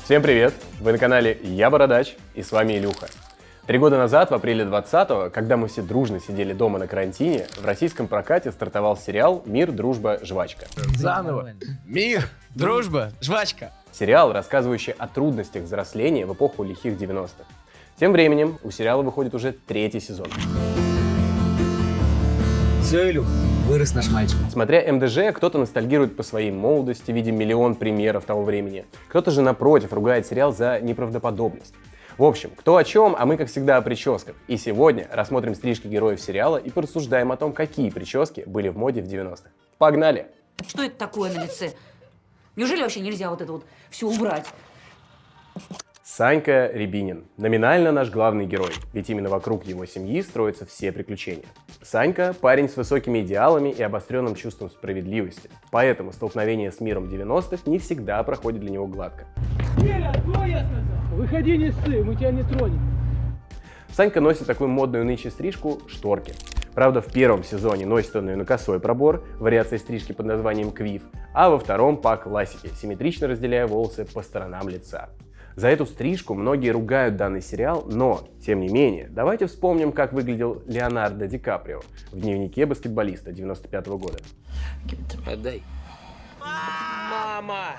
Всем привет! Вы на канале Я Бородач, и с вами Илюха. 3 года назад, в апреле 2020-го, когда мы все дружно сидели дома на карантине, в российском прокате стартовал сериал «Мир, дружба, жвачка». Заново. Мир, дружба, жвачка. Сериал, рассказывающий о трудностях взросления в эпоху лихих 90-х. Тем временем у сериала выходит уже 3-й сезон. Все, Илюх, вырос наш мальчик. Смотря МДЖ, кто-то ностальгирует по своей молодости, видя миллион примеров того времени. Кто-то же, напротив, ругает сериал за неправдоподобность. В общем, кто о чем, а мы, как всегда, о прическах. И сегодня рассмотрим стрижки героев сериала и порассуждаем о том, какие прически были в моде в 90-х. Погнали! Что это такое на лице? Неужели вообще нельзя вот это вот все убрать? Санька Рябинин. Номинально наш главный герой, ведь именно вокруг его семьи строятся все приключения. Санька – парень с высокими идеалами и обостренным чувством справедливости, поэтому столкновение с миром 90-х не всегда проходит для него гладко. Выходи, не ссы, мы тебя не тронем. Санька носит такую модную нынче стрижку – шторки. Правда, в первом сезоне носит он ее на косой пробор, вариация стрижки под названием квиф, а во втором по классике, симметрично разделяя волосы по сторонам лица. За эту стрижку многие ругают данный сериал, но, тем не менее, давайте вспомним, как выглядел Леонардо Ди Каприо в дневнике баскетболиста 95-го года. Отдай. Мама!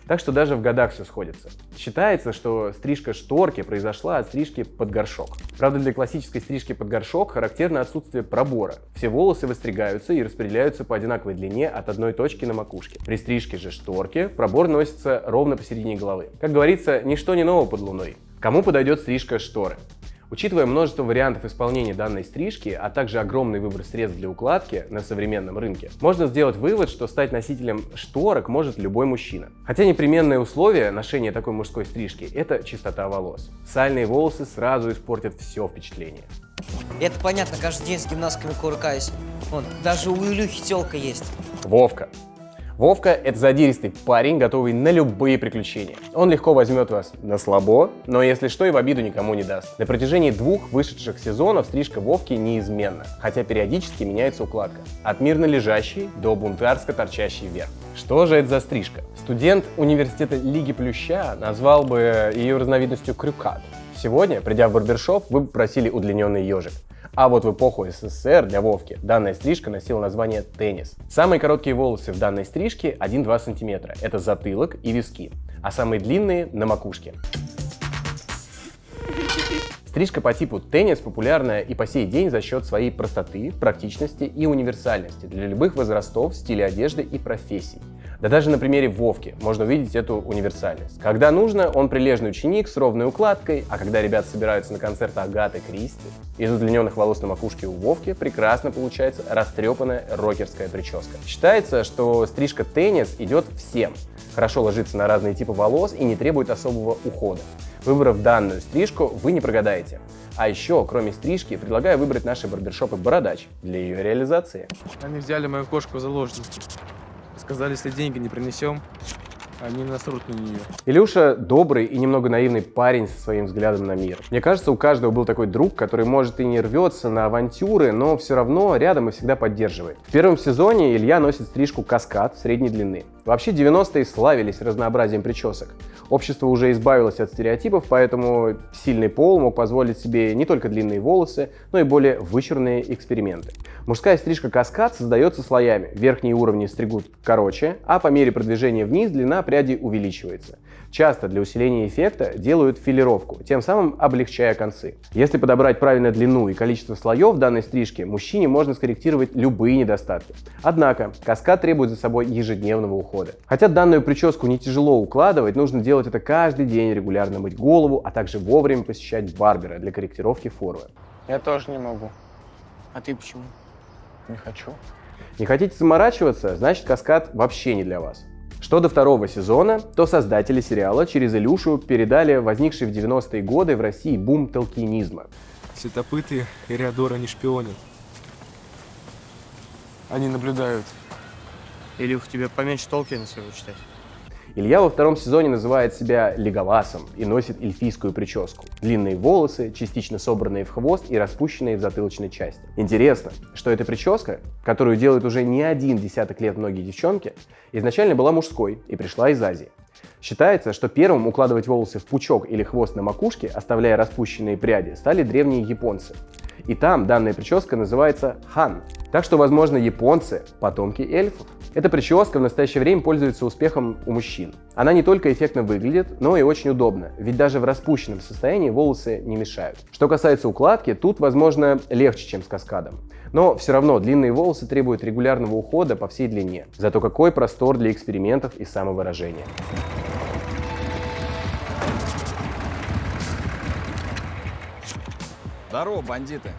Так что даже в годах все сходится. Считается, что стрижка шторки произошла от стрижки под горшок. Правда, для классической стрижки под горшок характерно отсутствие пробора. Все волосы выстригаются и распределяются по одинаковой длине от одной точки на макушке. При стрижке же шторки пробор носится ровно посередине головы. Как говорится, ничто не ново под луной. Кому подойдет стрижка шторы? Учитывая множество вариантов исполнения данной стрижки, а также огромный выбор средств для укладки на современном рынке, можно сделать вывод, что стать носителем шторок может любой мужчина. Хотя непременное условие ношения такой мужской стрижки – это чистота волос. Сальные волосы сразу испортят все впечатление. Это понятно, каждый день с гимнастками кувыркаюсь. Вон, даже у Илюхи тёлка есть. Вовка. Вовка – это задиристый парень, готовый на любые приключения. Он легко возьмет вас на слабо, но если что, и в обиду никому не даст. На протяжении 2 вышедших сезонов стрижка Вовки неизменна, хотя периодически меняется укладка. От мирно лежащей до бунтарско торчащей вверх. Что же это за стрижка? Студент университета Лиги Плюща назвал бы ее разновидностью крюкат. Сегодня, придя в барбершоп, вы попросили удлиненный ежик. А вот в эпоху СССР для Вовки данная стрижка носила название «теннис». Самые короткие волосы в данной стрижке 1-2 см. Это затылок и виски. А самые длинные – на макушке. Стрижка по типу «теннис» популярна и по сей день за счет своей простоты, практичности и универсальности для любых возрастов, стиля одежды и профессий. Да даже на примере Вовки можно увидеть эту универсальность. Когда нужно, он прилежный ученик с ровной укладкой, а когда ребята собираются на концерт Агаты Кристи, из удлиненных волос на макушке у Вовки прекрасно получается растрепанная рокерская прическа. Считается, что стрижка «теннис» идет всем, хорошо ложится на разные типы волос и не требует особого ухода. Выбрав данную стрижку, вы не прогадаете. А еще, кроме стрижки, предлагаю выбрать наши барбершопы «Бородач» для ее реализации. Они взяли мою кошку в заложники. Сказали, если деньги не принесем, они насрут на нее. Илюша добрый и немного наивный парень со своим взглядом на мир. Мне кажется, у каждого был такой друг, который, может, и не рвется на авантюры, но все равно рядом и всегда поддерживает. В первом сезоне Илья носит стрижку каскад средней длины. Вообще 90-е славились разнообразием причесок. Общество уже избавилось от стереотипов, поэтому сильный пол мог позволить себе не только длинные волосы, но и более вычурные эксперименты. Мужская стрижка каскад создается слоями. Верхние уровни стригут короче, а по мере продвижения вниз длина пряди увеличивается. Часто для усиления эффекта делают филировку, тем самым облегчая концы. Если подобрать правильно длину и количество слоев данной стрижки, мужчине можно скорректировать любые недостатки. Однако, каскад требует за собой ежедневного ухода. Хотя данную прическу не тяжело укладывать, нужно делать это каждый день, регулярно мыть голову, а также вовремя посещать барбера для корректировки формы. Я тоже не могу. А ты почему? Не хочу. Не хотите заморачиваться? Значит, каскад вообще не для вас. Что до 2-го сезона, то создатели сериала через Илюшу передали возникший в 90-е годы в России бум толкинизма. Светопыты и Реодора не шпионят. Они наблюдают. Илюх, тебе поменьше Толкина своего читать. Илья во 2-м сезоне называет себя Леголасом и носит эльфийскую прическу. Длинные волосы, частично собранные в хвост и распущенные в затылочной части. Интересно, что эта прическа, которую делают уже не 1 десяток лет многие девчонки, изначально была мужской и пришла из Азии. Считается, что первым укладывать волосы в пучок или хвост на макушке, оставляя распущенные пряди, стали древние японцы. И там данная прическа называется хан. Так что, возможно, японцы – потомки эльфов. Эта прическа в настоящее время пользуется успехом у мужчин. Она не только эффектно выглядит, но и очень удобна, ведь даже в распущенном состоянии волосы не мешают. Что касается укладки, тут, возможно, легче, чем с каскадом. Но все равно длинные волосы требуют регулярного ухода по всей длине. Зато какой простор для экспериментов и самовыражения. Здорово, бандиты.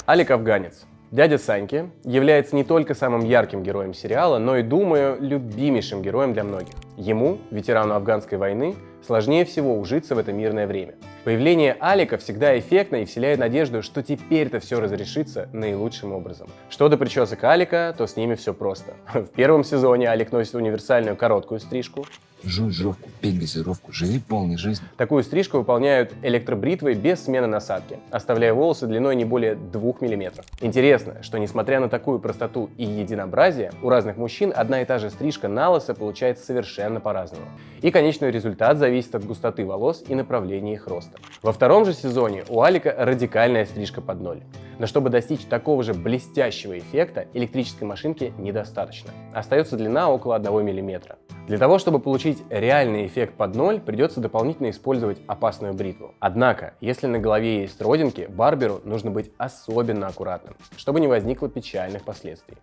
Алик Афганец. Дядя Саньки является не только самым ярким героем сериала, но и, думаю, любимейшим героем для многих. Ему, ветерану афганской войны, сложнее всего ужиться в это мирное время. Появление Алика всегда эффектно и вселяет надежду, что теперь-то все разрешится наилучшим образом. Что до причесок Алика, то с ними все просто. В первом сезоне Алик носит универсальную короткую стрижку. Жуй жовку, пей газировку, живи полной жизнью. Такую стрижку выполняют электробритвой без смены насадки, оставляя волосы длиной не более 2 мм. Интересно, что несмотря на такую простоту и единообразие, у разных мужчин одна и та же стрижка на лысо получается совершенно по-разному. И конечный результат зависит от густоты волос и направления их роста. Во втором же сезоне у Алика радикальная стрижка под ноль. Но чтобы достичь такого же блестящего эффекта, электрической машинки недостаточно. Остается длина около 1 мм. Для того, чтобы получить реальный эффект под ноль, придется дополнительно использовать опасную бритву. Однако, если на голове есть родинки, барберу нужно быть особенно аккуратным, чтобы не возникло печальных последствий.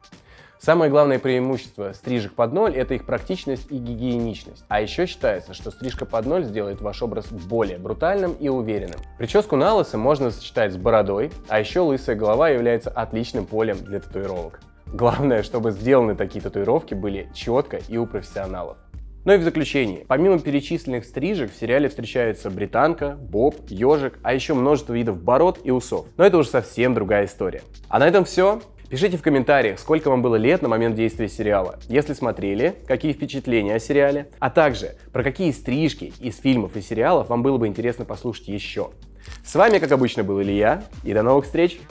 Самое главное преимущество стрижек под ноль – это их практичность и гигиеничность. А еще считается, что стрижка под ноль сделает ваш образ более брутальным и уверенным. Прическу на лысо можно сочетать с бородой, а еще лысая голова является отличным полем для татуировок. Главное, чтобы сделаны такие татуировки были четко и у профессионалов. Ну и в заключение, помимо перечисленных стрижек, в сериале встречаются британка, боб, ежик, а еще множество видов бород и усов. Но это уже совсем другая история. А на этом все. Пишите в комментариях, сколько вам было лет на момент действия сериала, если смотрели, какие впечатления о сериале, а также про какие стрижки из фильмов и сериалов вам было бы интересно послушать еще. С вами, как обычно, был Илья, и до новых встреч!